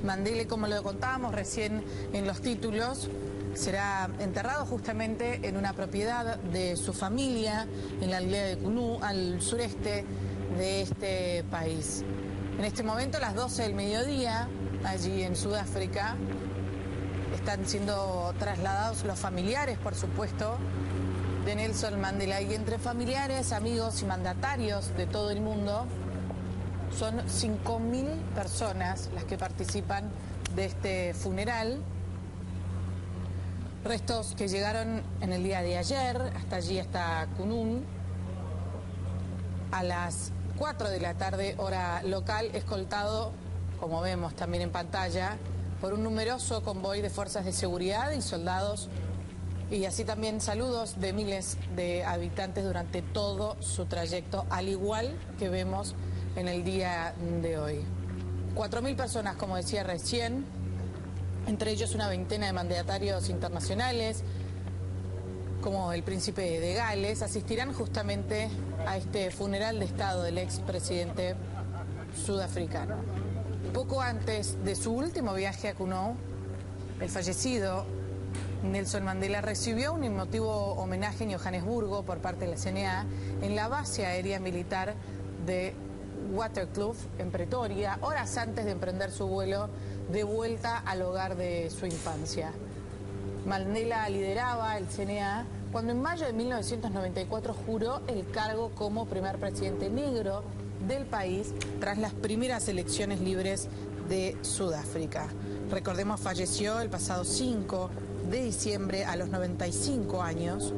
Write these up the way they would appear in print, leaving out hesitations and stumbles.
Mandela, como lo contábamos recién en los títulos, será enterrado justamente en una propiedad de su familia, en la aldea de Cunú, al sureste de este país. En este momento, a las 12 del mediodía, allí en Sudáfrica, están siendo trasladados los familiares, por supuesto, de Nelson Mandela. Y entre familiares, amigos y mandatarios de todo el mundo, son 5.000 personas las que participan de este funeral. Restos que llegaron en el día de ayer, hasta allí, hasta Kunun, a las 4 de la tarde, hora local, escoltado, como vemos también en pantalla, por un numeroso convoy de fuerzas de seguridad y soldados, y así también saludos de miles de habitantes durante todo su trayecto, al igual que vemos en el día de hoy. 4.000 personas, como decía recién, entre ellos una veintena de mandatarios internacionales, como el príncipe de Gales, asistirán justamente a este funeral de Estado del expresidente sudafricano. Poco antes de su último viaje a Cunú, el fallecido Nelson Mandela recibió un emotivo homenaje en Johannesburgo por parte de la CNA en la base aérea militar de Waterkloof, en Pretoria, horas antes de emprender su vuelo de vuelta al hogar de su infancia. Mandela lideraba el CNA cuando en mayo de 1994 juró el cargo como primer presidente negro del país tras las primeras elecciones libres de Sudáfrica. Recordemos, falleció el pasado 5 de diciembre a los 95 años,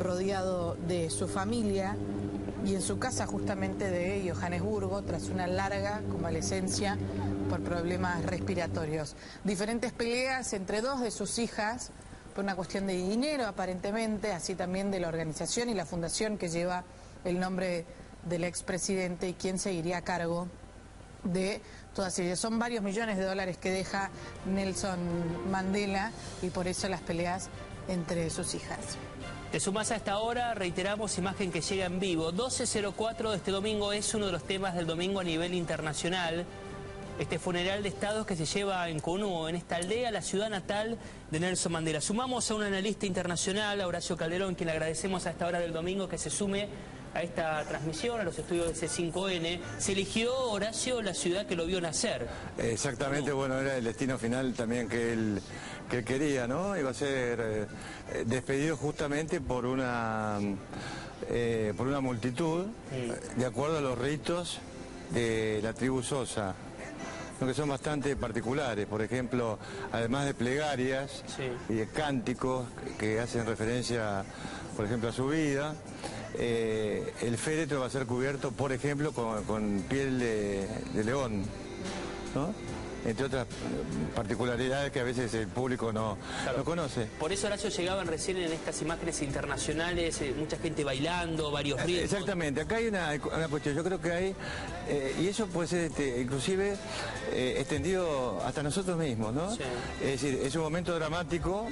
rodeado de su familia y en su casa justamente de Johannesburgo, tras una larga convalecencia por problemas respiratorios. Diferentes peleas entre dos de sus hijas por una cuestión de dinero, aparentemente, así también de la organización y la fundación que lleva el nombre del expresidente y quien seguiría a cargo de todas ellas. Son varios millones de dólares que deja Nelson Mandela y por eso las peleas entre sus hijas. Te sumás a esta hora, reiteramos, imagen que llega en vivo. 12:04 de este domingo es uno de los temas del domingo a nivel internacional. Este funeral de Estado que se lleva en Cunú, en esta aldea, la ciudad natal de Nelson Mandela. Sumamos a un analista internacional, a Horacio Calderón, quien le agradecemos a esta hora del domingo que se sume a esta transmisión, a los estudios de C5N. Se eligió, Horacio, la ciudad que lo vio nacer. Exactamente, bueno, era el destino final también que él quería, ¿no? Iba a ser despedido justamente por una multitud, de acuerdo a los ritos de la tribu Xhosa, que son bastante particulares. Por ejemplo, además de plegarias y de cánticos que hacen referencia, por ejemplo, a su vida, el féretro va a ser cubierto, por ejemplo, con piel de león, ¿no? Entre otras particularidades que a veces el público no conoce. Por eso, Horacio, llegaban recién en estas imágenes internacionales, mucha gente bailando, varios ritmos. Exactamente, acá hay una cuestión, yo creo que hay, y eso puede ser inclusive extendido hasta nosotros mismos, ¿no? Sí. Es decir, es un momento dramático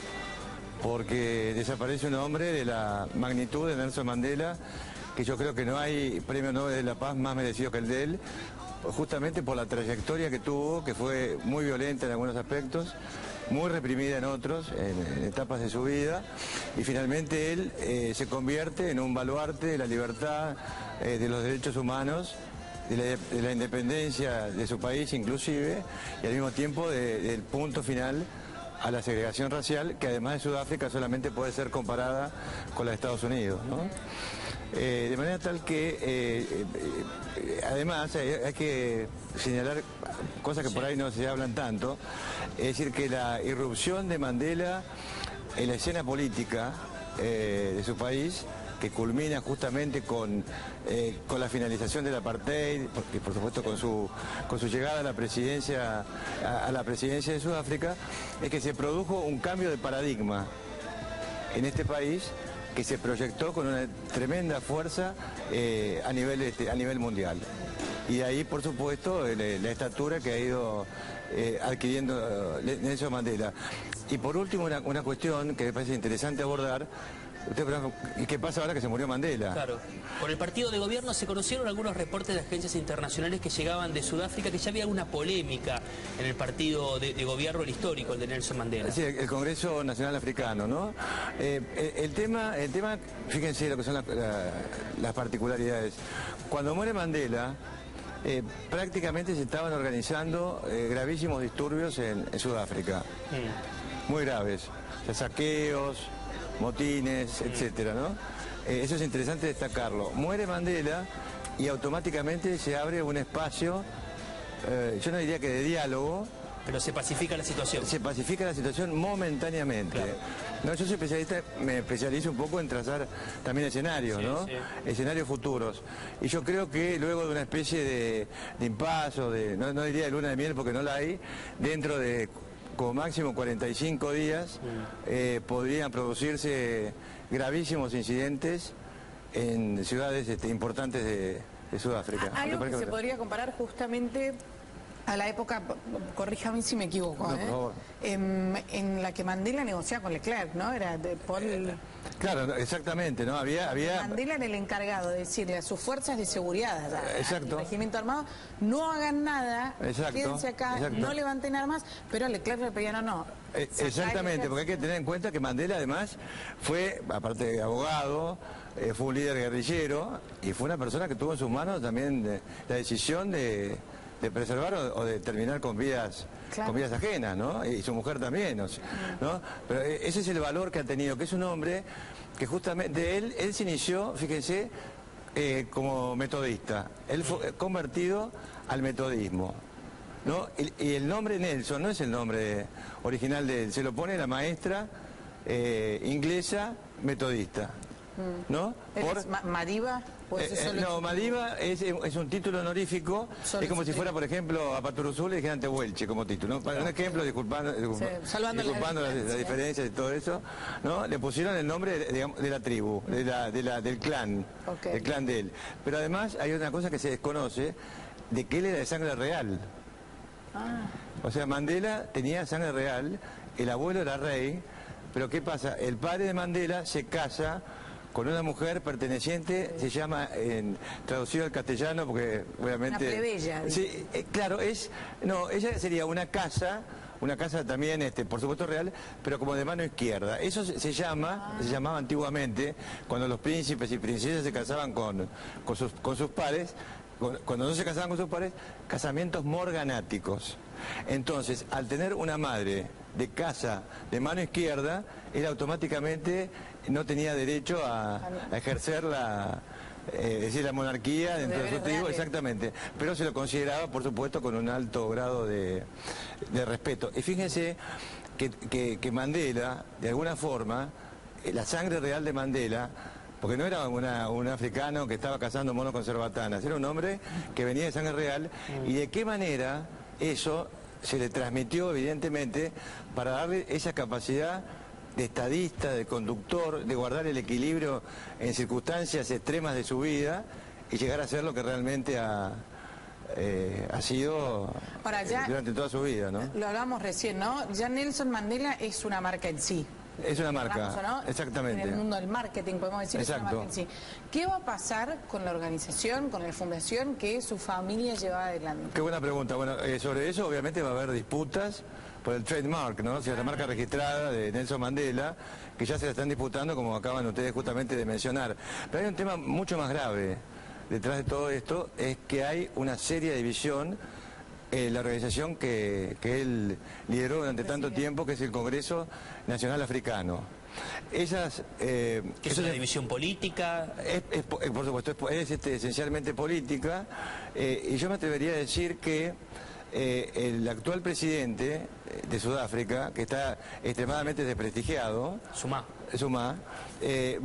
porque desaparece un hombre de la magnitud de Nelson Mandela, que yo creo que no hay premio Nobel de la Paz más merecido que el de él, justamente por la trayectoria que tuvo, que fue muy violenta en algunos aspectos, muy reprimida en otros, en etapas de su vida, y finalmente él se convierte en un baluarte de la libertad, de los derechos humanos, de la independencia de su país inclusive, y al mismo tiempo del punto final a la segregación racial, que además de Sudáfrica solamente puede ser comparada con la de Estados Unidos, ¿no? De manera tal que, además, hay que señalar cosas que por ahí no se hablan tanto, es decir, que la irrupción de Mandela en la escena política de su país, que culmina justamente con la finalización del apartheid, y por supuesto con su llegada a la presidencia de Sudáfrica, es que se produjo un cambio de paradigma en este país que se proyectó con una tremenda fuerza a nivel mundial. Y ahí, por supuesto, la estatura que ha ido adquiriendo Nelson Mandela. Y por último, una cuestión que me parece interesante abordar, ¿Y qué pasa ahora que se murió Mandela? Claro. Por el partido de gobierno se conocieron algunos reportes de agencias internacionales que llegaban de Sudáfrica, que ya había alguna polémica en el partido de gobierno, el histórico, el de Nelson Mandela. Sí, el Congreso Nacional Africano, ¿no? El tema, fíjense lo que son las particularidades. Cuando muere Mandela, prácticamente se estaban organizando gravísimos disturbios en Sudáfrica. Muy graves. O sea, saqueos, motines, etcétera, ¿no? Eso es interesante destacarlo. Muere Mandela y automáticamente se abre un espacio, yo no diría que de diálogo. Pero se pacifica la situación. Se pacifica la situación momentáneamente. Claro. No, yo soy especialista, me especializo un poco en trazar también escenarios, sí, ¿no? Sí. Escenarios futuros. Y yo creo que luego de una especie de impasse, no diría de luna de miel porque no la hay, dentro de como máximo 45 días podrían producirse gravísimos incidentes en ciudades importantes de Sudáfrica. Algo que se podría comparar justamente a la época, corríjame si me equivoco, no, por favor. En la que Mandela negociaba con Leclerc, ¿no? Era de Paul... Claro, exactamente, ¿no? Había... Mandela era el encargado de decirle a sus fuerzas de seguridad, al regimiento armado, no hagan nada, quédense acá, no levanten armas, pero a Leclerc le pedían no. Exactamente, porque hay que tener en cuenta que Mandela además fue, aparte de abogado, fue un líder guerrillero y fue una persona que tuvo en sus manos también la decisión de preservar o de terminar con vidas, claro, con vidas ajenas, ¿no? Y su mujer también, ¿no? Pero ese es el valor que ha tenido, que es un hombre que justamente él se inició, fíjense, como metodista. Él fue convertido al metodismo, ¿no? Y el nombre Nelson no es el nombre original de él, se lo pone la maestra inglesa metodista, ¿no? ¿Madiba? No, Madiba es un título honorífico, es como si fuera, por ejemplo, a Paturuzú le dijeran Tehuelche como título, ¿no? Para un ejemplo, disculpando las diferencias y todo eso, ¿no? Le pusieron el nombre, digamos, de la tribu, del clan, del clan de él. Pero además hay una cosa que se desconoce, de que él era de sangre real. O sea, Mandela tenía sangre real, el abuelo era rey, pero ¿qué pasa? El padre de Mandela se casa con una mujer perteneciente, se llama, traducido al castellano, porque obviamente... Una plebeya. Sí, claro, ella sería una casa también, por supuesto real, pero como de mano izquierda. Eso se llamaba antiguamente, cuando los príncipes y princesas se casaban con sus pares, cuando no se casaban con sus pares, casamientos morganáticos. Entonces, al tener una madre de casa de mano izquierda, él automáticamente no tenía derecho a ejercer la monarquía dentro de su tribu, exactamente, pero se lo consideraba, por supuesto, con un alto grado de respeto. Y fíjense que Mandela, de alguna forma, la sangre real de Mandela, porque no era un africano que estaba cazando monos con cerbatanas, era un hombre que venía de sangre real, y de qué manera eso se le transmitió, evidentemente, para darle esa capacidad de estadista, de conductor, de guardar el equilibrio en circunstancias extremas de su vida y llegar a ser lo que realmente ha sido durante toda su vida, ¿no? Lo hablábamos recién, ¿no? Ya Nelson Mandela es una marca en sí. Es una marca, ¿no? Exactamente. En el mundo del marketing, podemos decir, es una marca en sí. ¿Qué va a pasar con la organización, con la fundación que su familia lleva adelante? Qué buena pregunta. Bueno, sobre eso obviamente va a haber disputas por el trademark, ¿no? O sea, la marca registrada de Nelson Mandela, que ya se la están disputando, como acaban ustedes justamente de mencionar. Pero hay un tema mucho más grave detrás de todo esto, es que hay una seria división la organización que él lideró durante tanto tiempo, que es el Congreso Nacional Africano. ¿Es una división política? Por supuesto, es esencialmente política, y yo me atrevería a decir que el actual presidente de Sudáfrica, que está extremadamente desprestigiado, Zuma,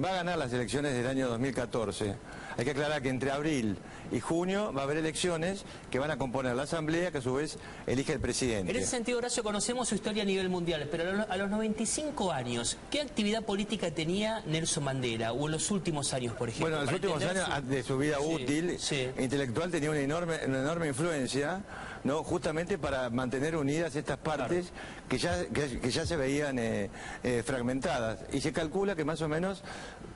va a ganar las elecciones del año 2014. Hay que aclarar que entre abril y junio va a haber elecciones que van a componer la asamblea, que a su vez elige el presidente. En ese sentido, Horacio, conocemos su historia a nivel mundial, pero a los 95 años, ¿qué actividad política tenía Nelson Mandela? O en los últimos años, por ejemplo. Bueno, en los últimos años de su vida útil, intelectual, tenía una enorme influencia, ¿no? Justamente para mantener unidas estas partes que ya se veían fragmentadas. Y se calcula que más o menos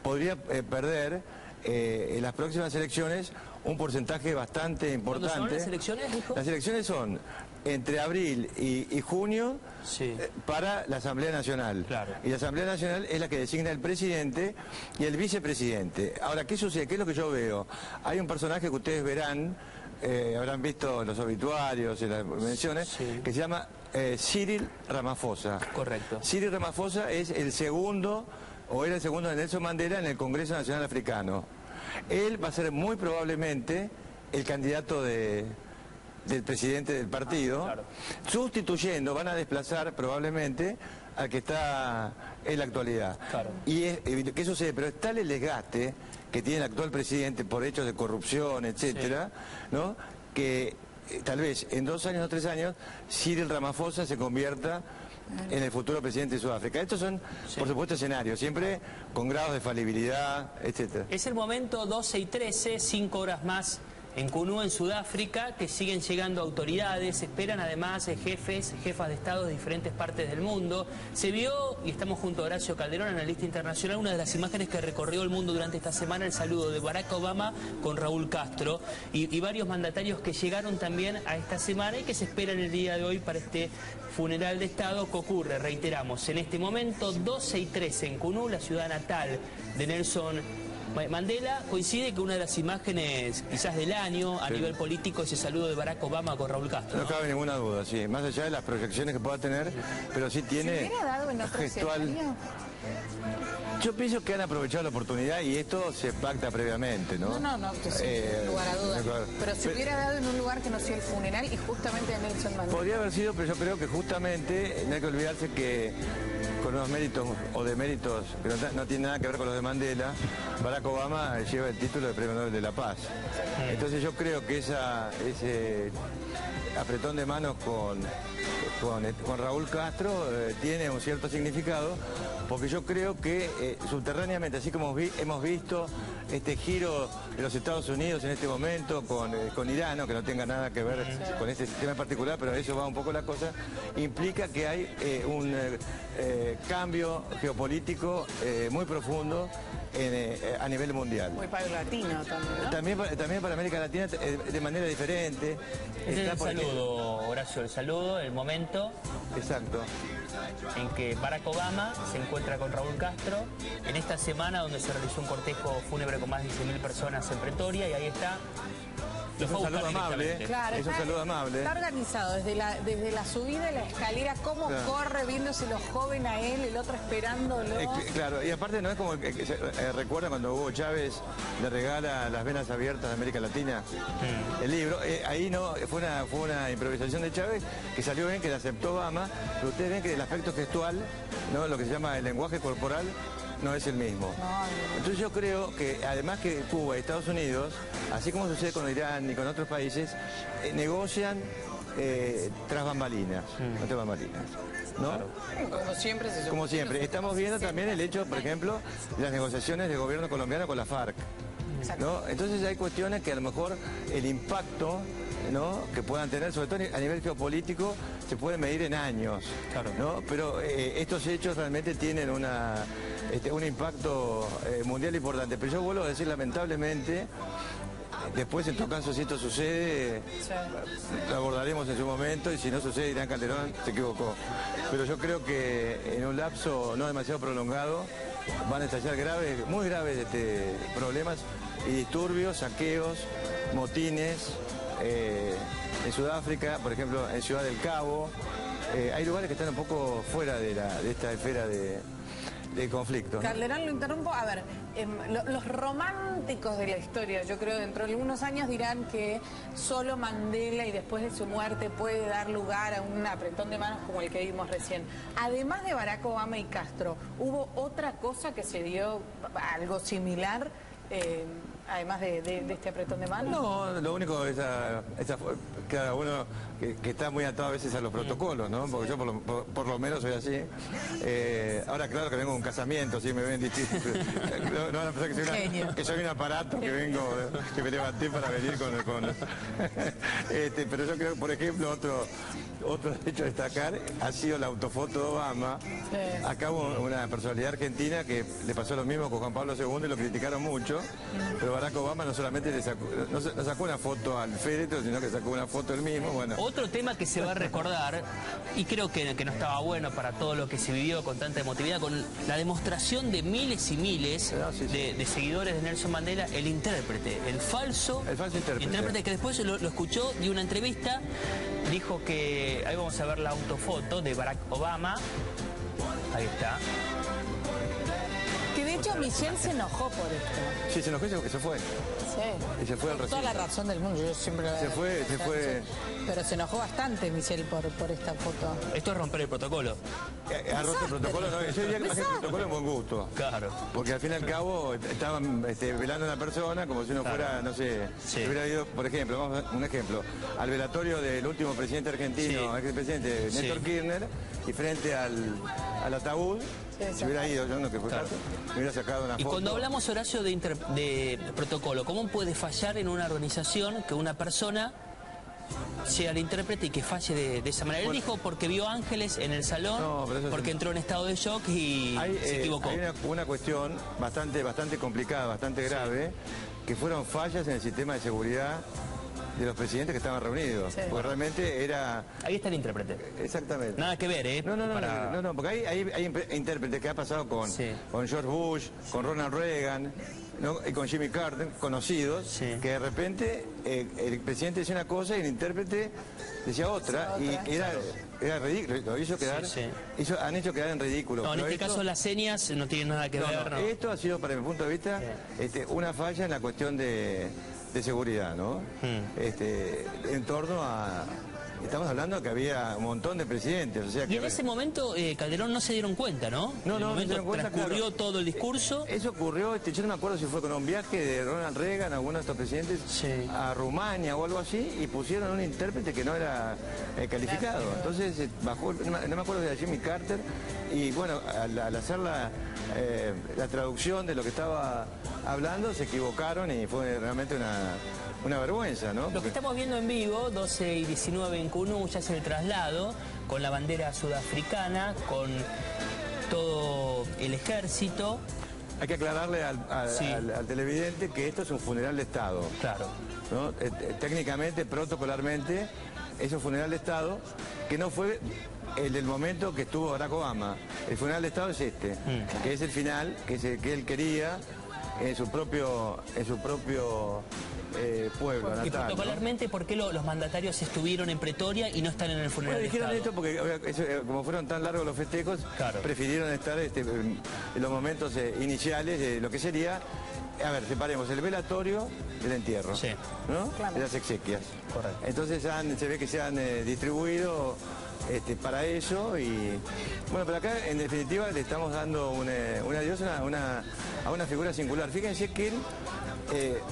podría perder en las próximas elecciones un porcentaje bastante importante. ¿Cuándo son las elecciones, dijo? Las elecciones son entre abril y junio para la Asamblea Nacional. Claro. Y la Asamblea Nacional es la que designa el presidente y el vicepresidente. Ahora, ¿qué sucede? ¿Qué es lo que yo veo? Hay un personaje que ustedes verán, habrán visto en los obituarios, en las menciones, que se llama Cyril Ramaphosa. Correcto. Cyril Ramaphosa es el segundo, o era el segundo de Nelson Mandela en el Congreso Nacional Africano. Él va a ser muy probablemente el candidato del presidente del partido, sustituyendo, van a desplazar probablemente al que está en la actualidad. Y ¿qué sucede? Pero es tal el desgaste que tiene el actual presidente por hechos de corrupción, etcétera, ¿no? Que tal vez en 2 años o 3 años Cyril Ramaphosa se convierta en el futuro presidente de Sudáfrica. Estos son, por supuesto, escenarios, siempre con grados de falibilidad, etcétera. Es el momento 12:13, 5 horas más en Cunú, en Sudáfrica, que siguen llegando autoridades, esperan además jefas de Estado de diferentes partes del mundo. Se vio, y estamos junto a Horacio Calderón, analista internacional, una de las imágenes que recorrió el mundo durante esta semana, el saludo de Barack Obama con Raúl Castro, y varios mandatarios que llegaron también a esta semana y que se esperan el día de hoy para este funeral de Estado que ocurre, reiteramos, en este momento 12:13 en Cunú, la ciudad natal de Nelson Mandela. Coincide que una de las imágenes quizás del año a nivel político es el saludo de Barack Obama con Raúl Castro. No cabe ninguna duda, sí, más allá de las proyecciones que pueda tener, pero sí tiene ¿Se hubiera dado en otro gestual. escenario? Yo pienso que han aprovechado la oportunidad y esto se pacta previamente, ¿no? No, sin lugar a dudas. Pero se hubiera dado en un lugar que no sea el funeral y justamente de Nelson Mandela. Podría haber sido, pero yo creo que justamente no hay que olvidarse que con unos méritos o deméritos que no tienen nada que ver con los de Mandela, Barack Obama lleva el título de Premio Nobel de la Paz. Entonces yo creo que ese apretón de manos con Raúl Castro tiene un cierto significado, porque yo creo que subterráneamente, así como hemos visto este giro de los Estados Unidos en este momento con Irán, que no tenga nada que ver con este sistema en particular, pero eso va un poco la cosa, implica que hay un cambio geopolítico muy profundo a nivel mundial. Muy paulatino también, ¿no? También para América Latina de manera diferente. Ese es el saludo, Horacio, el saludo, el momento. Exacto. En que Barack Obama se encuentra con Raúl Castro en esta semana donde se realizó un cortejo fúnebre con más de 15.000 personas en Pretoria, y ahí está. Es un saludo amable, claro, es un saludo amable. Está organizado desde la subida de la escalera, cómo corre viéndose los jóvenes a él, el otro esperándolo. Claro, y aparte no es como recuerda cuando Hugo Chávez le regala Las venas abiertas de América Latina, el libro, ahí no, fue una improvisación de Chávez que salió bien, que la aceptó Obama, pero ustedes ven que el aspecto gestual, ¿no? Lo que se llama el lenguaje corporal, no es el mismo. Entonces yo creo que además que Cuba y Estados Unidos, así como sucede con Irán y con otros países, negocian tras bambalinas, no tras bambalinas, ¿no? Claro. Como siempre se supone. Como siempre. Estamos viendo también el hecho, por ejemplo, de las negociaciones del gobierno colombiano con la FARC, ¿no? Entonces hay cuestiones que a lo mejor el impacto, ¿no?, que puedan tener, sobre todo a nivel geopolítico, se puede medir en años, ¿no? Pero estos hechos realmente tienen un impacto mundial importante. Pero yo vuelvo a decir, lamentablemente, después en todo caso, si esto sucede, lo abordaremos en su momento, y si no sucede, dirán Calderón se equivocó. Pero yo creo que en un lapso no demasiado prolongado van a estallar muy graves problemas y disturbios, saqueos, motines. En Sudáfrica, por ejemplo, en Ciudad del Cabo, hay lugares que están un poco fuera de esta esfera de conflicto, ¿no? Calderón, lo interrumpo. A ver, los románticos de la historia, yo creo, dentro de algunos años dirán que solo Mandela y después de su muerte puede dar lugar a un apretón de manos como el que vimos recién. Además de Barack Obama y Castro, ¿hubo otra cosa que se dio algo similar además de este apretón de manos? No, lo único es cada uno que está muy atado a veces a los protocolos, ¿no? Porque yo por lo menos soy así. Ahora claro que vengo de un casamiento, sí me ven distinto. No van a pensar que soy un aparato que me levanté para venir con pero yo creo, por ejemplo, otro hecho a destacar ha sido la autofoto de Obama. Sí. Acá hubo una personalidad argentina que le pasó lo mismo con Juan Pablo II y lo criticaron mucho, pero Barack Obama no solamente no sacó una foto al féretro, sino que sacó una foto él mismo. Bueno. Otro tema que se va a recordar, y creo que no estaba bueno para todo lo que se vivió con tanta emotividad, con la demostración de miles y miles de seguidores de Nelson Mandela, el intérprete, el falso intérprete que después lo escuchó, dio una entrevista, dijo que, ahí vamos a ver la autofoto de Barack Obama, ahí está. Que de hecho Michelle se enojó por esto. Sí, se enojó y se fue. Sí. Y se fue al recinto. Toda la razón del mundo, yo siempre lo Se fue. Pero se enojó bastante Michelle por esta foto. Esto es romper el protocolo. Ha roto el protocolo, no, yo diría que más que el protocolo es buen gusto. Claro. Porque al fin y al cabo estaban velando a una persona como si uno fuera, no sé, hubiera ido, por ejemplo, vamos a dar un ejemplo, al velatorio del último presidente argentino, expresidente Néstor Kirchner, y frente al ataúd, si hubiera ido, yo no que fue caso, me hubiera sacado una foto. Y cuando hablamos, Horacio, de protocolo, ¿cómo puede fallar en una organización que una persona sea el intérprete y que falle de esa manera? Él dijo porque vio ángeles en el salón, porque entró en estado de shock y se equivocó. Hay una cuestión bastante complicada, bastante grave, que fueron fallas en el sistema de seguridad de los presidentes que estaban reunidos. Porque realmente era... Ahí está el intérprete. Exactamente. Nada que ver, ¿eh? No, porque hay intérpretes que ha pasado con George Bush, con Ronald Reagan, ¿no? Y con Jimmy Carter, conocidos, que de repente el presidente decía una cosa y el intérprete decía otra, y era ridículo, lo hizo quedar, han hecho quedar en ridículo. No, en este caso las señas no tienen nada que ver. No. Esto ha sido, para mi punto de vista, una falla en la cuestión de seguridad, ¿no? En torno a... Estamos hablando que había un montón de presidentes, o sea que... Y en ese momento Calderón no se dieron cuenta, ¿no? No, en ese momento transcurrió todo el discurso. Eso ocurrió, yo no me acuerdo si fue con un viaje de Ronald Reagan, alguno de estos presidentes, a Rumania o algo así, y pusieron un intérprete que no era calificado. Entonces bajó, no me acuerdo de Jimmy Carter, y bueno, al hacer la traducción de lo que estaba hablando, se equivocaron y fue realmente una vergüenza, ¿no? Lo que estamos viendo en vivo, 12 y 19 en Cunú, ya es el traslado, con la bandera sudafricana, con todo el ejército. Hay que aclararle al televidente que esto es un funeral de Estado. Claro. ¿No? Técnicamente, protocolarmente, es un funeral de Estado que no fue el del momento que estuvo Barack Obama. El funeral de Estado es que es el final, que él quería en su propio pueblo natal. Y protocolarmente, ¿no? ¿Por qué los mandatarios estuvieron en Pretoria y no están en el funeral de dijeron Estado? esto porque como fueron tan largos los festejos, prefirieron estar en los momentos iniciales de lo que sería, a ver, separemos el velatorio del entierro, ¿no? Claro. De las exequias. Correcto. Entonces se ve que se han distribuido para eso, y bueno, pero acá en definitiva le estamos dando un adiós a una figura singular. Fíjense que él,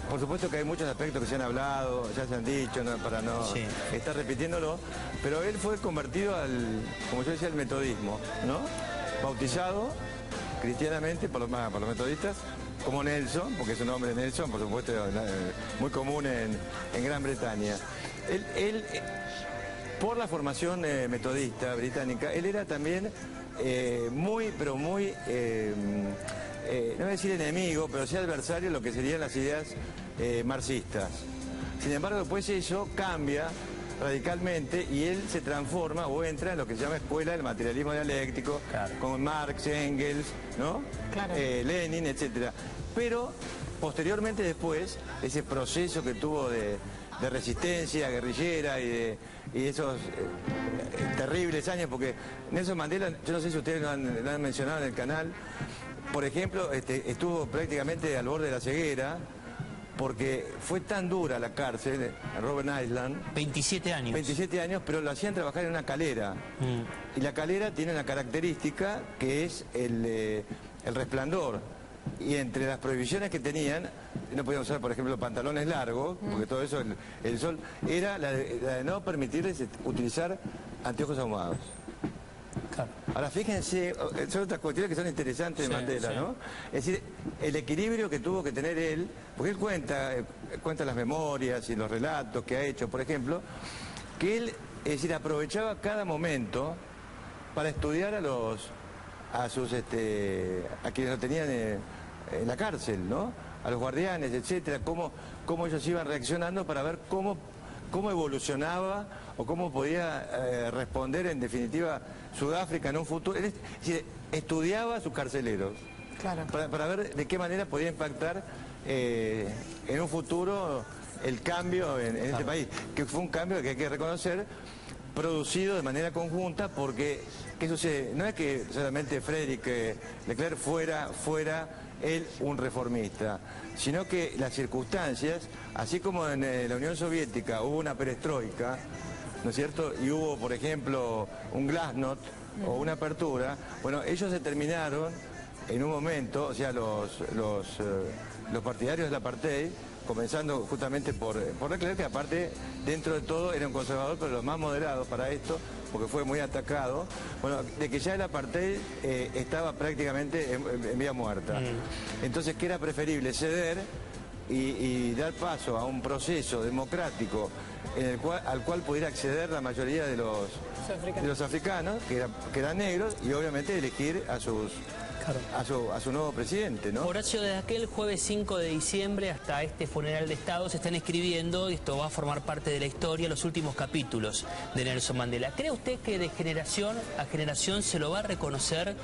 por supuesto que hay muchos aspectos que se han hablado, ya se han dicho, para no estar repitiéndolo, pero él fue convertido como yo decía, al metodismo, ¿no? Bautizado cristianamente por los metodistas como Nelson, porque su nombre es Nelson, por supuesto, muy común en Gran Bretaña. Él por la formación metodista británica, él era también muy, no voy a decir enemigo, pero sí adversario de lo que serían las ideas marxistas. Sin embargo, después eso cambia radicalmente y él se transforma o entra en lo que se llama escuela del materialismo dialéctico, con Marx, Engels, ¿no? Lenin, etc. Pero posteriormente después, ese proceso que tuvo de resistencia guerrillera y esos terribles años, porque Nelson Mandela, yo no sé si ustedes lo han mencionado en el canal, por ejemplo, estuvo prácticamente al borde de la ceguera, porque fue tan dura la cárcel en Robben Island. 27 años. 27 años, pero lo hacían trabajar en una calera. Y la calera tiene una característica que es el resplandor. Y entre las prohibiciones que tenían, no podían usar, por ejemplo, pantalones largos, porque todo eso, el sol, era la de no permitirles utilizar anteojos ahumados. Claro. Ahora fíjense, son otras cuestiones que son interesantes de Mandela, sí. ¿no? Es decir, el equilibrio que tuvo que tener él, porque él cuenta las memorias y los relatos que ha hecho, por ejemplo, que él, es decir, aprovechaba cada momento para estudiar a quienes lo tenían en la cárcel, ¿no? A los guardianes, etcétera, cómo ellos iban reaccionando para ver cómo evolucionaba o cómo podía responder en definitiva Sudáfrica en un futuro. Es decir, estudiaba a sus carceleros, Claro. para ver de qué manera podía impactar en un futuro el cambio en este país, que fue un cambio que hay que reconocer, producido de manera conjunta, porque ¿qué sucede? No es que solamente Frédéric Leclerc fuera él un reformista, sino que las circunstancias, así como en la Unión Soviética hubo una perestroika, ¿no es cierto? Y hubo, por ejemplo, un glasnost o una apertura, bueno, ellos determinaron en un momento, o sea, los partidarios del apartheid, comenzando justamente por Leclerc, que aparte, dentro de todo, era un conservador, pero los más moderados para esto, porque fue muy atacado, bueno, de que ya el apartheid estaba prácticamente en vía muerta. Entonces, que era preferible ceder y dar paso a un proceso democrático al cual pudiera acceder la mayoría de los africanos, que eran negros, y obviamente elegir a su nuevo presidente, ¿no? Horacio, desde aquel jueves 5 de diciembre hasta este funeral de Estado se están escribiendo, y esto va a formar parte de la historia, los últimos capítulos de Nelson Mandela. ¿Cree usted que de generación a generación se lo va a reconocer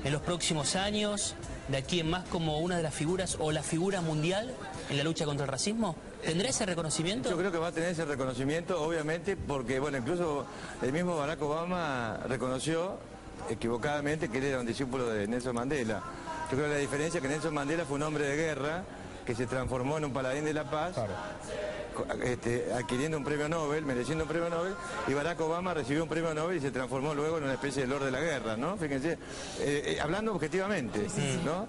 en los próximos años, de aquí en más, como una de las figuras o la figura mundial en la lucha contra el racismo? ¿Tendrá ese reconocimiento? Yo creo que va a tener ese reconocimiento, obviamente, porque, bueno, incluso el mismo Barack Obama reconoció equivocadamente que él era un discípulo de Nelson Mandela. Yo creo que la diferencia es que Nelson Mandela fue un hombre de guerra que se transformó en un paladín de la paz, claro, adquiriendo un premio Nobel, mereciendo un premio Nobel, y Barack Obama recibió un premio Nobel y se transformó luego en una especie de lord de la guerra, ¿no? Fíjense, hablando objetivamente, ¿no?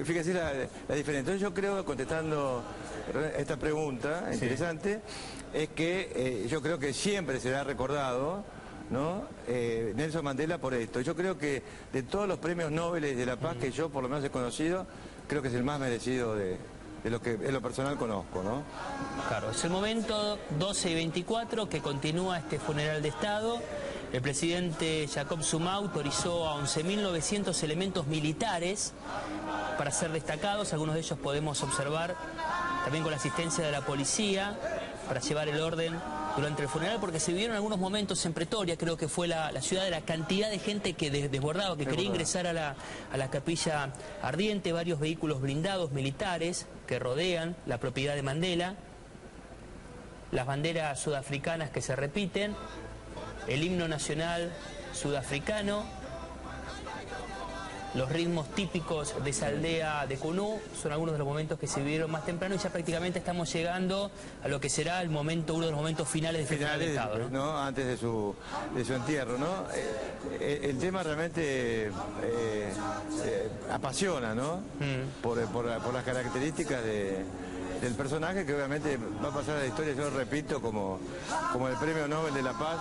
Fíjense la diferencia. Entonces yo creo, contestando esta pregunta interesante, es que yo creo que siempre será recordado, ¿no? Nelson Mandela por esto. Yo creo que de todos los premios Nobel de la Paz que yo por lo menos he conocido, creo que es el más merecido de lo que en lo personal conozco, ¿no? Claro, es el momento 12:24 que continúa este funeral de Estado. El presidente Jacob Zuma autorizó a 11.900 elementos militares para ser destacados. Algunos de ellos podemos observar también con la asistencia de la policía para llevar el orden durante el funeral, porque se vivieron algunos momentos en Pretoria, creo que fue la ciudad de la cantidad de gente que desbordaba, que quería ingresar a la capilla ardiente, varios vehículos blindados militares que rodean la propiedad de Mandela, las banderas sudafricanas que se repiten, el himno nacional sudafricano, los ritmos típicos de esa aldea de Cunú, son algunos de los momentos que se vivieron más temprano, y ya prácticamente estamos llegando a lo que será uno de los momentos finales de este Estado, ¿no? Antes de su entierro, ¿no? El tema realmente apasiona, ¿no? Por las características del personaje, que obviamente va a pasar a la historia, yo lo repito, como el premio Nobel de la Paz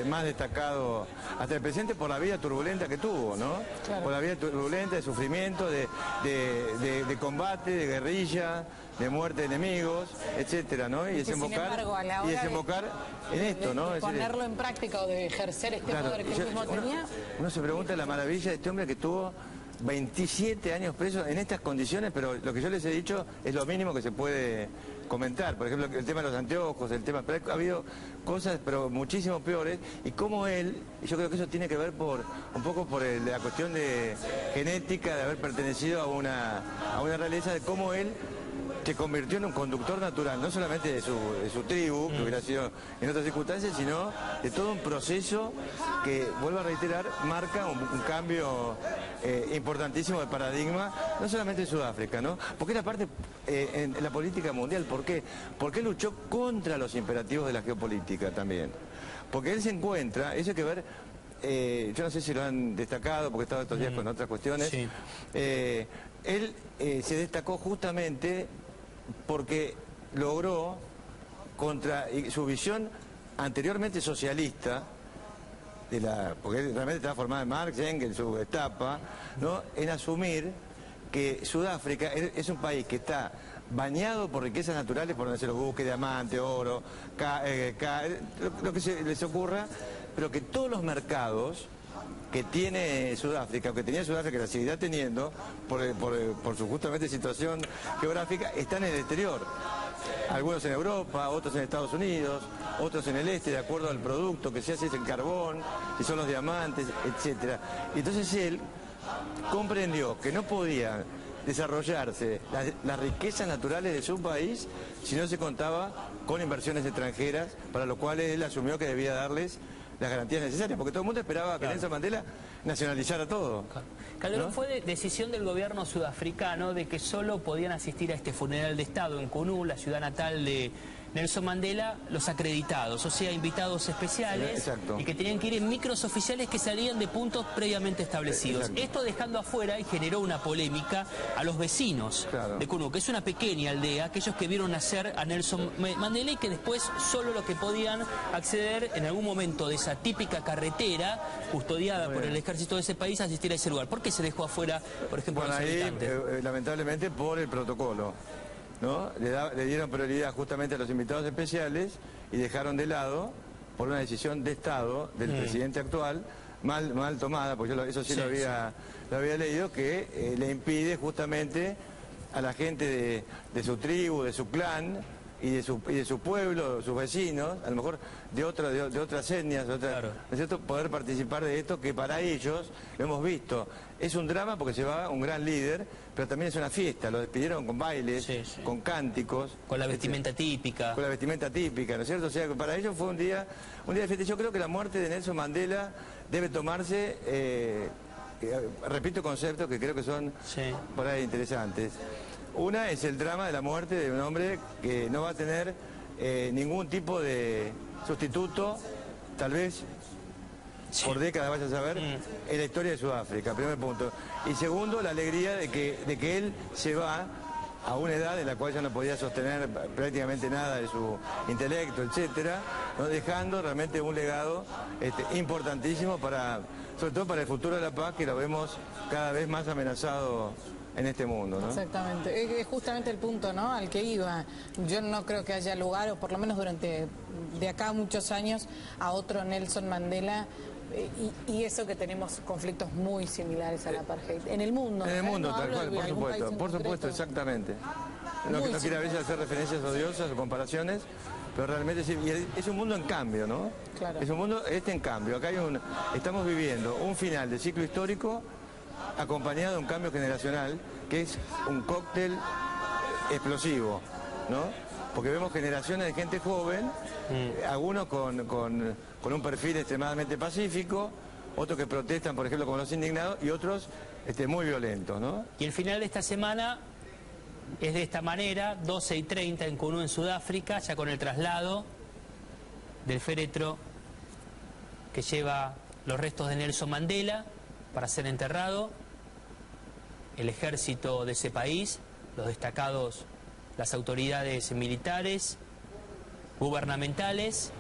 más destacado hasta el presente, por la vida turbulenta que tuvo, ¿no? Claro. Por la vida turbulenta, de sufrimiento, de combate, de guerrilla, de muerte de enemigos, etcétera, ¿no? Y desembocar en esto, ¿no? De ponerlo en práctica o de ejercer este poder que él mismo tenía. Uno se pregunta la maravilla de este hombre que tuvo 27 años preso en estas condiciones, pero lo que yo les he dicho es lo mínimo que se puede comentar. Por ejemplo, el tema de los anteojos, ha habido cosas, pero muchísimo peores, y como él, yo creo que eso tiene que ver un poco por la cuestión de genética, de haber pertenecido a una realeza, de cómo él se convirtió en un conductor natural, no solamente de su tribu, que hubiera sido en otras circunstancias, sino de todo un proceso que, vuelvo a reiterar, marca un cambio importantísimo de paradigma, no solamente en Sudáfrica, ¿no? Porque era parte en la política mundial. ¿Por qué? Porque luchó contra los imperativos de la geopolítica también. Porque él se encuentra, eso hay que ver, yo no sé si lo han destacado, porque he estado estos días con otras cuestiones, sí. Él se destacó justamente porque logró, contra su visión anteriormente socialista, porque realmente estaba formada en Marx, Engels, su etapa, ¿no?, en asumir que Sudáfrica es un país que está bañado por riquezas naturales, por donde se los busque, diamante, oro, lo que les ocurra, pero que todos los mercados que tiene Sudáfrica, o que tenía Sudáfrica, que la seguirá teniendo, por su justamente situación geográfica, están en el exterior. Algunos en Europa, otros en Estados Unidos, otros en el este, de acuerdo al producto que se hace, es el carbón, que son los diamantes, etcétera. Y entonces él comprendió que no podía desarrollarse las riquezas naturales de su país si no se contaba con inversiones extranjeras, para lo cual él asumió que debía darles las garantías necesarias, porque todo el mundo esperaba que Nelson Mandela nacionalizara todo. Calderón, ¿no? fue decisión del gobierno sudafricano de que solo podían asistir a este funeral de Estado en Kunu, la ciudad natal de Nelson Mandela, los acreditados, o sea, invitados especiales. Exacto. Y que tenían que ir en micros oficiales que salían de puntos previamente establecidos. Exacto. Esto dejando afuera, y generó una polémica, a los vecinos de Kunu, que es una pequeña aldea, aquellos que vieron nacer a Nelson Mandela y que después solo los que podían acceder en algún momento de esa típica carretera custodiada por el ejército de ese país a asistir a ese lugar. ¿Por qué se dejó afuera, por ejemplo, Bueno, a los ahí, habitantes? lamentablemente, por el protocolo, ¿no? Le dieron prioridad justamente a los invitados especiales y dejaron de lado, por una decisión de Estado del presidente actual, mal tomada, porque yo eso sí, lo había leído, que le impide justamente a la gente de su tribu, de su clan y de su pueblo, sus vecinos, a lo mejor de otras etnias, ¿no es cierto?, poder participar de esto, que para ellos, lo hemos visto, es un drama porque se va un gran líder, pero también es una fiesta. Lo despidieron con bailes, con cánticos, con la vestimenta típica. Con la vestimenta típica, ¿no es cierto? O sea, que para ellos fue un día de fiesta. Yo creo que la muerte de Nelson Mandela debe tomarse, repito conceptos que creo que son por ahí interesantes. Una es el drama de la muerte de un hombre que no va a tener ningún tipo de sustituto, tal vez por décadas, vaya a saber, en la historia de Sudáfrica, primer punto. Y segundo, la alegría de que él se va a una edad en la cual ya no podía sostener prácticamente nada de su intelecto, etcétera, ¿no?, dejando realmente un legado importantísimo sobre todo para el futuro de la paz, que lo vemos cada vez más amenazado en este mundo, ¿no? Exactamente, es justamente el punto, ¿no?, al que iba. Yo no creo que haya lugar, o por lo menos durante de acá a muchos años, a otro Nelson Mandela, y eso que tenemos conflictos muy similares al apartheid en el mundo. En el mundo, tal cual, por supuesto, exactamente. No quiero a veces hacer referencias odiosas o comparaciones, pero realmente sí, y es un mundo en cambio, ¿no? Claro. Es un mundo en cambio. Acá estamos viviendo un final de ciclo histórico acompañado de un cambio generacional, que es un cóctel explosivo, ¿no? Porque vemos generaciones de gente joven, algunos con un perfil extremadamente pacífico, otros que protestan, por ejemplo, como los indignados, y otros muy violentos, ¿no? Y el final de esta semana es de esta manera: 12:30 en Kunu, en Sudáfrica, ya con el traslado del féretro que lleva los restos de Nelson Mandela para ser enterrado. El ejército de ese país, los destacados, las autoridades militares, gubernamentales,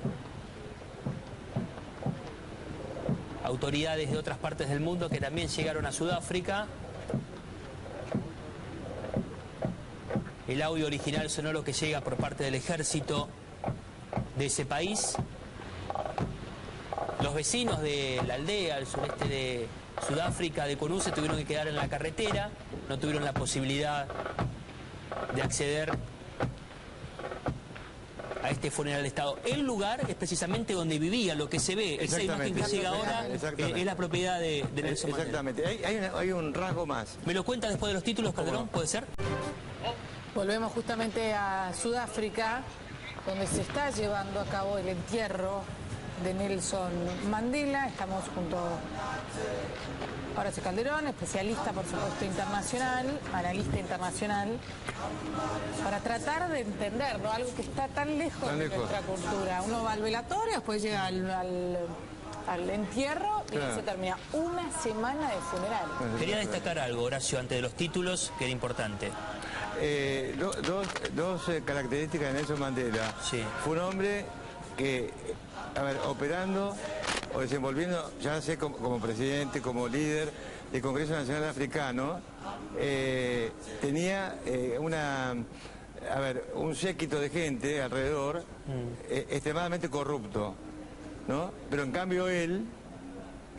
autoridades de otras partes del mundo que también llegaron a Sudáfrica. El audio original sonoro que llega por parte del ejército de ese país. Los vecinos de la aldea al sureste de Sudáfrica, de Kunu, se tuvieron que quedar en la carretera, no tuvieron la posibilidad de acceder a este funeral de Estado. El lugar es precisamente donde vivía, lo que se ve, esa imagen que llega ahora es la propiedad de Nelson Mandela. Exactamente, hay un rasgo más. ¿Me lo cuenta después de los títulos, Calderón? ¿Puede ser? Volvemos justamente a Sudáfrica, donde se está llevando a cabo el entierro de Nelson Mandela. Estamos junto a Horacio Calderón, especialista, por supuesto, internacional, analista internacional, para tratar de entender, ¿no?, algo que está tan lejos de nuestra cultura. Uno va al velatorio, después llega al entierro y se termina una semana de funeral. Quería destacar algo, Horacio, antes de los títulos, que era importante. Dos características de Nelson Mandela. Sí. Fue un hombre que, operando o desenvolviendo, ya sé como presidente, como líder del Congreso Nacional Africano, tenía un séquito de gente alrededor extremadamente corrupto, ¿no? Pero en cambio él,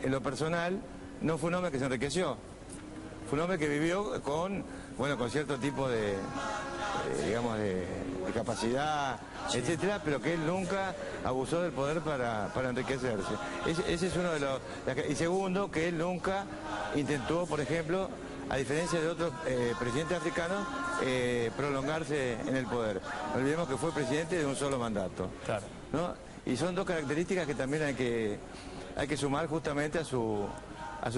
en lo personal, no fue un hombre que se enriqueció. Fue un hombre que vivió con cierto tipo de capacidad, etcétera, pero que él nunca abusó del poder para enriquecerse. Ese es uno de los... Y segundo, que él nunca intentó, por ejemplo, a diferencia de otros presidentes africanos, prolongarse en el poder. No olvidemos que fue presidente de un solo mandato. Claro. ¿No? Y son dos características que también hay que sumar justamente a su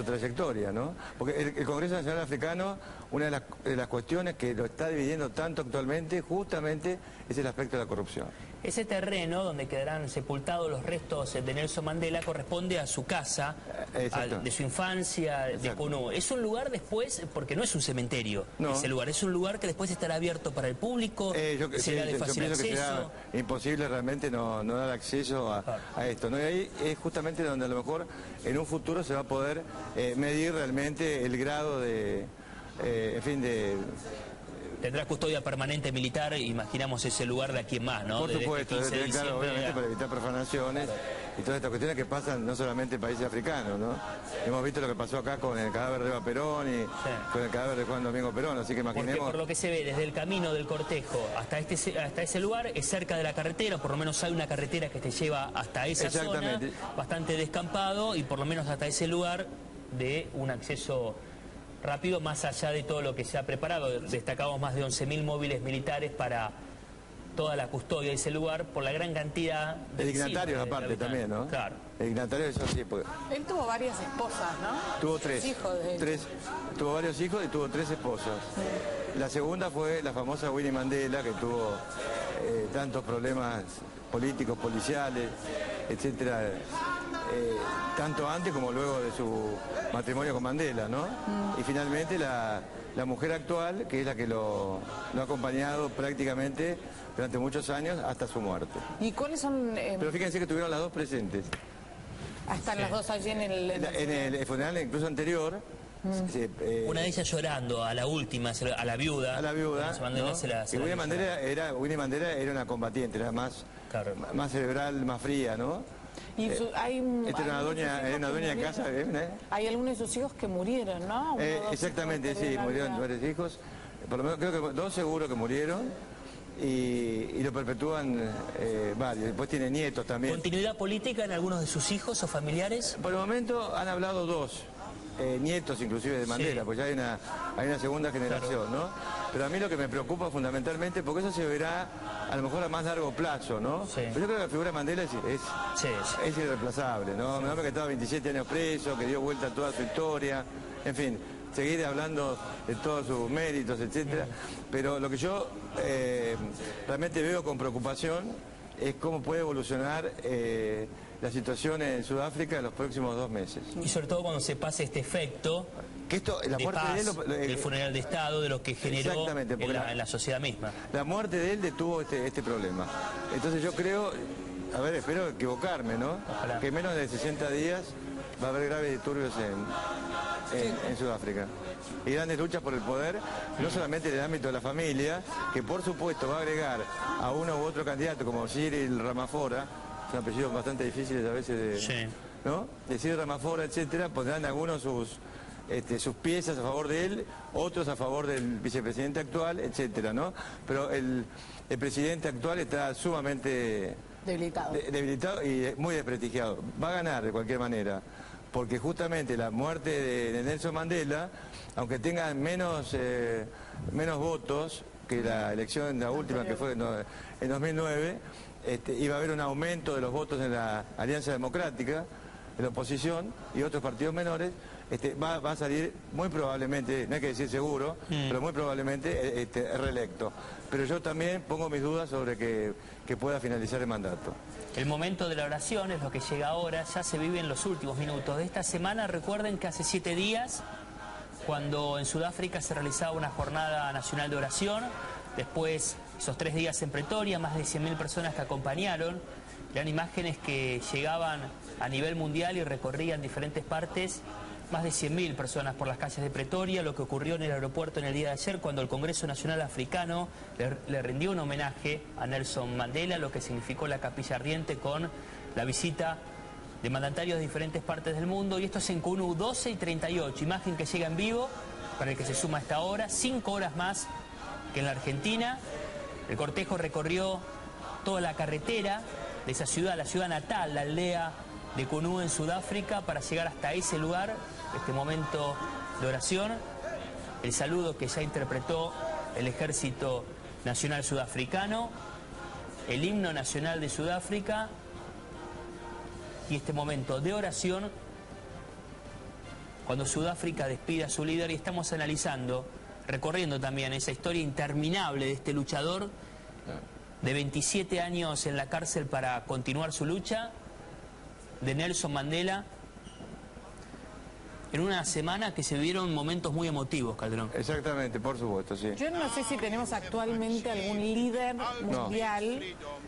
trayectoria, ¿no? Porque el Congreso Nacional Africano, una de las cuestiones que lo está dividiendo tanto actualmente, justamente es el aspecto de la corrupción. Ese terreno donde quedarán sepultados los restos de Nelson Mandela corresponde a su casa, de su infancia, de Kunú. Es un lugar después, porque no es un cementerio, ese lugar, es un lugar que después estará abierto para el público, será de fácil acceso. Que será imposible realmente no dar acceso a esto, ¿no? Y ahí es justamente donde a lo mejor en un futuro se va a poder medir realmente el grado de, Tendrá custodia permanente militar, imaginamos ese lugar de aquí en más, ¿no? Por supuesto, claro, obviamente para evitar profanaciones y todas estas cuestiones que pasan no solamente en países africanos, ¿no? Hemos visto lo que pasó acá con el cadáver de Eva Perón y con el cadáver de Juan Domingo Perón, así que imaginemos... Porque por lo que se ve desde el camino del cortejo hasta ese lugar, es cerca de la carretera, por lo menos hay una carretera que te lleva hasta esa zona, bastante descampado, y por lo menos hasta ese lugar de un acceso rápido, más allá de todo lo que se ha preparado. Destacamos más de 11.000 móviles militares para toda la custodia de ese lugar, por la gran cantidad de dignatarios aparte también, ¿no? Claro. El dignatario, eso sí, porque... Él tuvo varias esposas, ¿no? Tuvo tres. Hijos de él. Tuvo varios hijos y tuvo 3 esposas. La segunda fue la famosa Winnie Mandela, que tuvo tantos problemas políticos, policiales, etcétera, tanto antes como luego de su matrimonio con Mandela, ¿no? Y finalmente la mujer actual, que es la que lo ha acompañado prácticamente durante muchos años hasta su muerte. ¿Y cuáles son...? Pero fíjense que estuvieron las dos presentes. Están las dos allí en el funeral incluso anterior. Una de ellas llorando, a la última, a la viuda. A la viuda, Mandela, ¿no? Winnie Mandela era una combatiente, era más cerebral, más fría, ¿no? Y esta era una dueña de casa. Hay algunos de sus hijos que murieron, ¿no? Exactamente, sí, murieron varios hijos. Por lo menos creo que 2 seguro que murieron. Y lo perpetúan varios. Después tiene nietos también. ¿Continuidad política en algunos de sus hijos o familiares? Por el momento han hablado 2. Nietos inclusive de Mandela, pues ya hay una segunda generación, ¿no? Pero a mí lo que me preocupa fundamentalmente, porque eso se verá a lo mejor a más largo plazo, ¿no? Sí. Pero yo creo que la figura de Mandela es irreemplazable, ¿no? Un hombre que estaba 27 años preso, que dio vuelta a toda su historia, en fin, seguir hablando de todos sus méritos, etcétera. Pero lo que yo realmente veo con preocupación es cómo puede evolucionar la situación en Sudáfrica en los próximos 2 meses. Y sobre todo cuando se pase este efecto que la de muerte paz, de él, del funeral de Estado, de lo que generó en la sociedad misma. La muerte de él detuvo este problema. Entonces yo creo, espero equivocarme, ¿no? Ojalá. Que en menos de 60 días va a haber graves disturbios en Sudáfrica. Y grandes luchas por el poder, no solamente en el ámbito de la familia, que por supuesto va a agregar a uno u otro candidato como Cyril Ramaphosa, son apellidos bastante difíciles a veces ¿no? De Cyril Ramaphosa, etcétera, pondrán algunos sus piezas a favor de él, otros a favor del vicepresidente actual, etcétera, ¿no? Pero el presidente actual está sumamente debilitado y muy desprestigiado. Va a ganar de cualquier manera, porque justamente la muerte de Nelson Mandela, aunque tenga menos votos que la elección, la última que fue en 2009, iba a haber un aumento de los votos en la Alianza Democrática, en la oposición y otros partidos menores, va a salir muy probablemente, no hay que decir seguro, pero muy probablemente reelecto. Pero yo también pongo mis dudas sobre que pueda finalizar el mandato. El momento de la oración es lo que llega ahora, ya se vive en los últimos minutos de esta semana. Recuerden que hace 7 días cuando en Sudáfrica se realizaba una jornada nacional de oración. Después, esos 3 días en Pretoria, más de 100.000 personas que acompañaron. Eran imágenes que llegaban a nivel mundial y recorrían diferentes partes. Más de 100.000 personas por las calles de Pretoria, lo que ocurrió en el aeropuerto en el día de ayer cuando el Congreso Nacional Africano le rindió un homenaje a Nelson Mandela, lo que significó la capilla ardiente con la visita de mandatarios de diferentes partes del mundo. Y esto es en CUNU 12:38, imagen que llega en vivo, para el que se suma a esta hora, 5 horas más que en la Argentina. El cortejo recorrió toda la carretera de esa ciudad, la ciudad natal, la aldea de CUNU en Sudáfrica, para llegar hasta ese lugar, este momento de oración, el saludo que ya interpretó el Ejército Nacional Sudafricano, el himno nacional de Sudáfrica y este momento de oración cuando Sudáfrica despide a su líder. Y estamos analizando, recorriendo también esa historia interminable de este luchador de 27 años en la cárcel para continuar su lucha, de Nelson Mandela, en una semana que se vivieron momentos muy emotivos, Calderón. Exactamente, por supuesto, sí. Yo no sé si tenemos actualmente algún líder mundial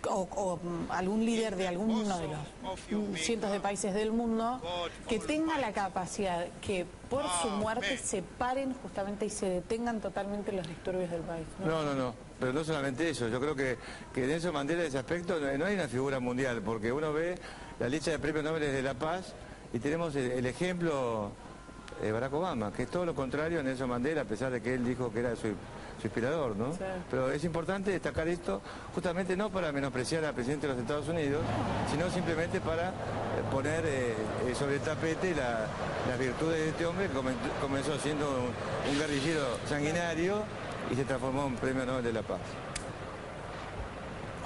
o algún líder de alguno de los cientos de países del mundo que tenga la capacidad que por su muerte se paren justamente y se detengan totalmente los disturbios del país. No. Pero no solamente eso, yo creo que Nelson Mandela en ese aspecto no hay una figura mundial, porque uno ve la lista de premios Nobel de la Paz y tenemos el ejemplo de Barack Obama, que es todo lo contrario a Nelson Mandela, a pesar de que él dijo que era su inspirador, ¿no? Sí. Pero es importante destacar esto, justamente no para menospreciar al presidente de los Estados Unidos, sino simplemente para poner sobre el tapete las virtudes de este hombre, que comenzó siendo un guerrillero sanguinario y se transformó en premio Nobel de la Paz.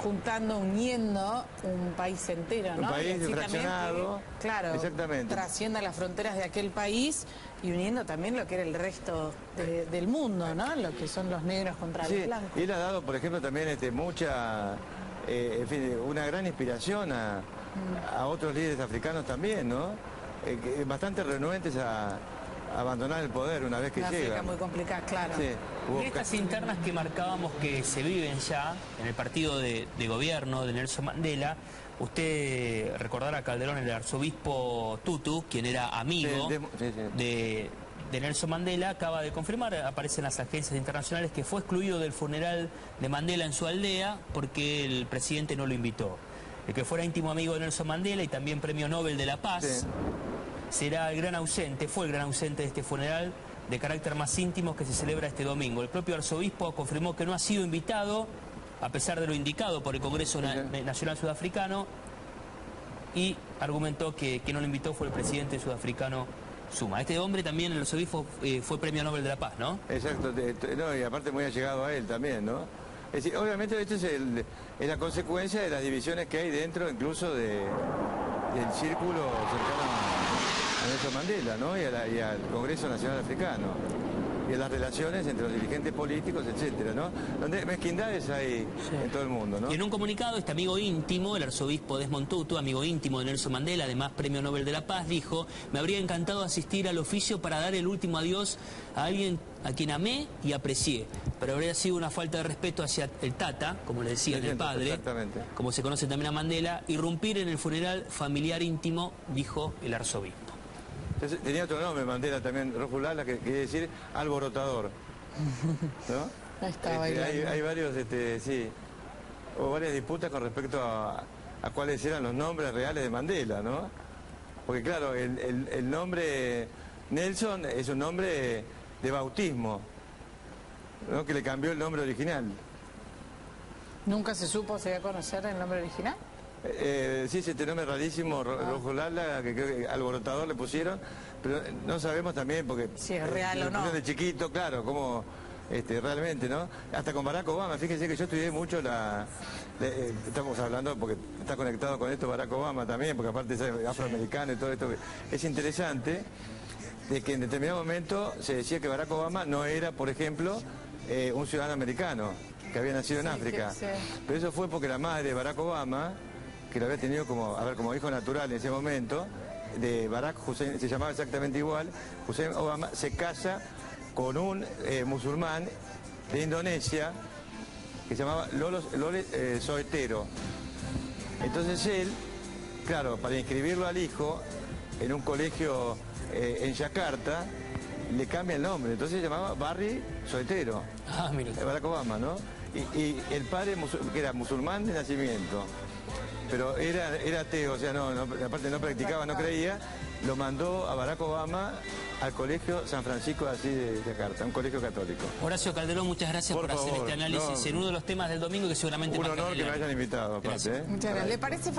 Uniendo un país entero, ¿no? Un país fraccionado. Claro, exactamente. Trascienda las fronteras de aquel país y uniendo también lo que era el resto del mundo, ¿no? Lo que son los negros contra los blancos. Y él ha dado, por ejemplo, también mucha, una gran inspiración a otros líderes africanos también, ¿no? Bastante renuentes a abandonar el poder una vez que llega. África muy complicada, claro. Sí. Y estas internas que marcábamos que se viven ya en el partido de gobierno de Nelson Mandela, usted recordará, Calderón, el arzobispo Tutu, quien era amigo de Nelson Mandela, acaba de confirmar, aparece en las agencias internacionales, que fue excluido del funeral de Mandela en su aldea porque el presidente no lo invitó. El que fuera íntimo amigo de Nelson Mandela y también premio Nobel de la Paz, será el gran ausente, fue el gran ausente de este funeral de carácter más íntimo que se celebra este domingo. El propio arzobispo confirmó que no ha sido invitado, a pesar de lo indicado por el Congreso Nacional Sudafricano, y argumentó que quien no lo invitó fue el presidente sudafricano Zuma. Este hombre también, el arzobispo, fue premio Nobel de la Paz, ¿no? Exacto, y aparte muy allegado a él también, ¿no? Es decir, obviamente esto es la consecuencia de las divisiones que hay dentro incluso del círculo cercano a Nelson Mandela, ¿no? y al Congreso Nacional Africano, y a las relaciones entre los dirigentes políticos, etcétera, ¿no? Donde mezquindades hay en todo el mundo, ¿no? Y en un comunicado, este amigo íntimo, el arzobispo Desmond Tutu, amigo íntimo de Nelson Mandela, además premio Nobel de la Paz, dijo: me habría encantado asistir al oficio para dar el último adiós a alguien a quien amé y aprecié, pero habría sido una falta de respeto hacia el Tata, como le decían el padre, como se conoce también a Mandela, irrumpir en el funeral familiar íntimo, dijo el arzobispo. Entonces, tenía otro nombre Mandela también, Rojulala, que quiere decir alborotador, ¿no? Ahí está, hay varios, hubo varias disputas con respecto a cuáles eran los nombres reales de Mandela, ¿no? Porque claro, el nombre Nelson es un nombre de bautismo, ¿no? Que le cambió el nombre original. ¿Nunca se supo, se iba a conocer el nombre original? Sí, este nombre rarísimo, Rojulala, que creo que alborotador le pusieron, pero no sabemos también porque... Si es real o no. De chiquito, claro, como realmente, ¿no? Hasta con Barack Obama, fíjense que yo estudié mucho estamos hablando porque está conectado con esto Barack Obama también, porque aparte es afroamericano y todo esto. Es interesante de que en determinado momento se decía que Barack Obama no era, por ejemplo, un ciudadano americano, que había nacido en África. Pero eso fue porque la madre de Barack Obama, que lo había tenido como hijo natural en ese momento, de Barack Hussein, se llamaba exactamente igual, Hussein Obama, se casa con un musulmán de Indonesia que se llamaba Lole Soetoro. Entonces él, claro, para inscribirlo al hijo en un colegio en Yakarta, le cambia el nombre, entonces se llamaba Barry Soetoro. Ah, mira. Barack Obama, ¿no? Y el padre, que era musulmán de nacimiento, pero era ateo, o sea, aparte no practicaba, no creía, lo mandó a Barack Obama al colegio San Francisco así de Yakarta, un colegio católico. Horacio Calderón, muchas gracias por hacer este análisis en uno de los temas del domingo que seguramente Un marcan honor el que me año. hayan invitado, aparte, Gracias. ¿eh? Muchas gracias. ¿Le parece